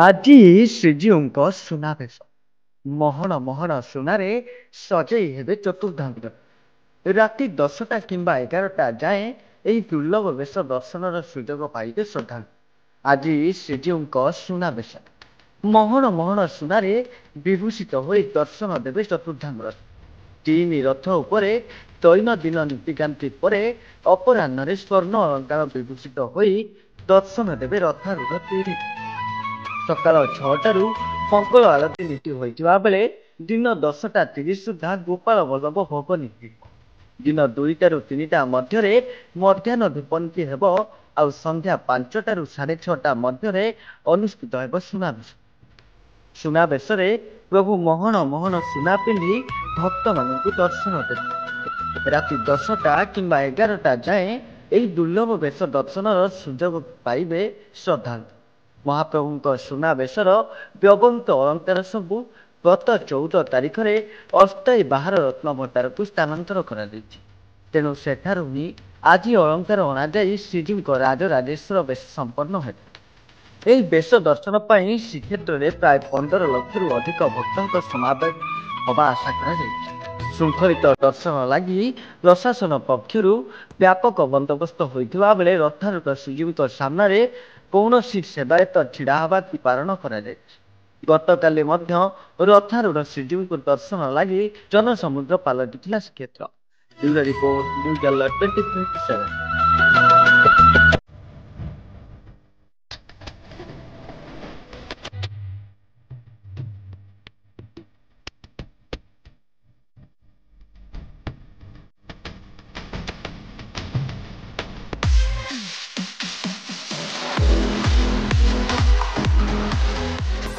ଆଜି ଶ୍ରୀଜୀଉଙ୍କ ସୁନାବେଶ। ମହଣ ମହଣ ସୁନାରେ ସଜେଇ ହେବେ ଚତୁର୍ଦ୍ଧାଙ୍ଗ। ରାତି 10ଟା କିମ୍ବା 11ଟା ଯାଏଁ ଏହି ଦୁର୍ଲଭ ବେଶ ଦର୍ଶନର ସୁଯୋଗ ପାଇବେ ଶ୍ରଦ୍ଧାଳୁ। ଆଜି ଶ୍ରୀଜୀଉଙ୍କ ସୁନାବେଶ। ମହଣ ମହଣ ସୁନାରେ ବିଭୂଷିତ ହୋଇ ଦର୍ଶନ ଦେବେ ଚତୁର୍ଦ୍ଧାଙ୍ଗ। ତିନି ରଥ ଉପରେ ଦୈନନ୍ଦିନ ନୀତିକାନ୍ତି ପରେ ଅପରାହ୍ନରେ ସ୍ୱର୍ଣ୍ଣ ଅଳଙ୍କାର ବିଭୂଷିତ ହୋଇ ଦର୍ଶନ ଦେବେ ରଥାରୂଢ଼ ତିନି। ସକାଳ 6ଟାରୁ ମଙ୍ଗଳ ଆଳତି ନୀତି ହୋଇଥିବା ବେଳେ ଦିନ 10ଟା 30 ସୁଦ୍ଧା ଗୋପାଳ ବଲ୍ଲଭ ଭୋଗ ନୀତି। ଦିନ 2ଟାରୁ 3ଟା ମଧ୍ୟରେ ମଧ୍ୟାହ୍ନ ଧୂପ ନୀତି ହେବ। ଆଉ ସନ୍ଧ୍ୟା 5ଟାରୁ 6:30 ମଧ୍ୟରେ ଅନୁଷ୍ଠିତ ହେବ ସୁନାବେଶ। ସୁନାବେଶରେ ପ୍ରଭୁ ମହଣ ମହଣ ସୁନା ପିନ୍ଧି ଭକ୍ତମାନଙ୍କୁ ଦର୍ଶନ ଦେବେ। ରାତି 10ଟା କିମ୍ବା 11ଟା ଯାଏଁ ଏହି ଦୁର୍ଲଭ ବେଶ ଦର୍ଶନର ସୁଯୋଗ ପାଇବେ ଶ୍ରଦ୍ଧାଳୁ। ମହାପ୍ରଭୁଙ୍କ ସୁନାବେଶର ବ୍ୟବହୃତ ଅଳଙ୍କାର ସବୁ ଗତ 14 ତାରିଖରେ ଅସ୍ଥାୟୀ ବାହାର ରତ୍ନଭଣ୍ଡାରକୁ ସ୍ଥାନାନ୍ତର କରାଯାଇଛି। ତେଣୁ ସେଠାରୁ ହିଁ ଆଜି ଅଳଙ୍କାର ଅଣାଯାଇ ଶ୍ରୀଜୀଉଙ୍କ ରାଜରାଜେଶ୍ୱର ବେଶ ସମ୍ପନ୍ନ ହେବ। ଏହି ବେଶ ଦର୍ଶନ ପାଇଁ ଶ୍ରୀକ୍ଷେତ୍ରରେ ପ୍ରାୟ 15 ଲକ୍ଷରୁ ଅଧିକ ଭକ୍ତଙ୍କ ସମାବେଶ ହେବା ଆଶା କରାଯାଇଛି। ଶୃଙ୍ଖଳିତ ଦର୍ଶନ ଲାଗି ପ୍ରଶାସନ ପକ୍ଷରୁ ବ୍ୟାପକ ବନ୍ଦୋବସ୍ତ ହୋଇଥିବା ବେଳେ ରଥାରୂଢ଼ ଶ୍ରୀଜୀଉଙ୍କ ସାମ୍ନାରେ କୌଣସି ସେବାୟତ ଛିଡ଼ା ହେବାକୁ ବାରଣ କରାଯାଇଛି। ଗତକାଲି ମଧ୍ୟ ରଥାରୂଢ଼ ଶ୍ରୀଜୀଉଙ୍କୁ ଦର୍ଶନ ଲାଗି ଜନସମୁଦ୍ର ପାଲଟିଥିଲା Srikshetra. Bureau report, news alert 2027।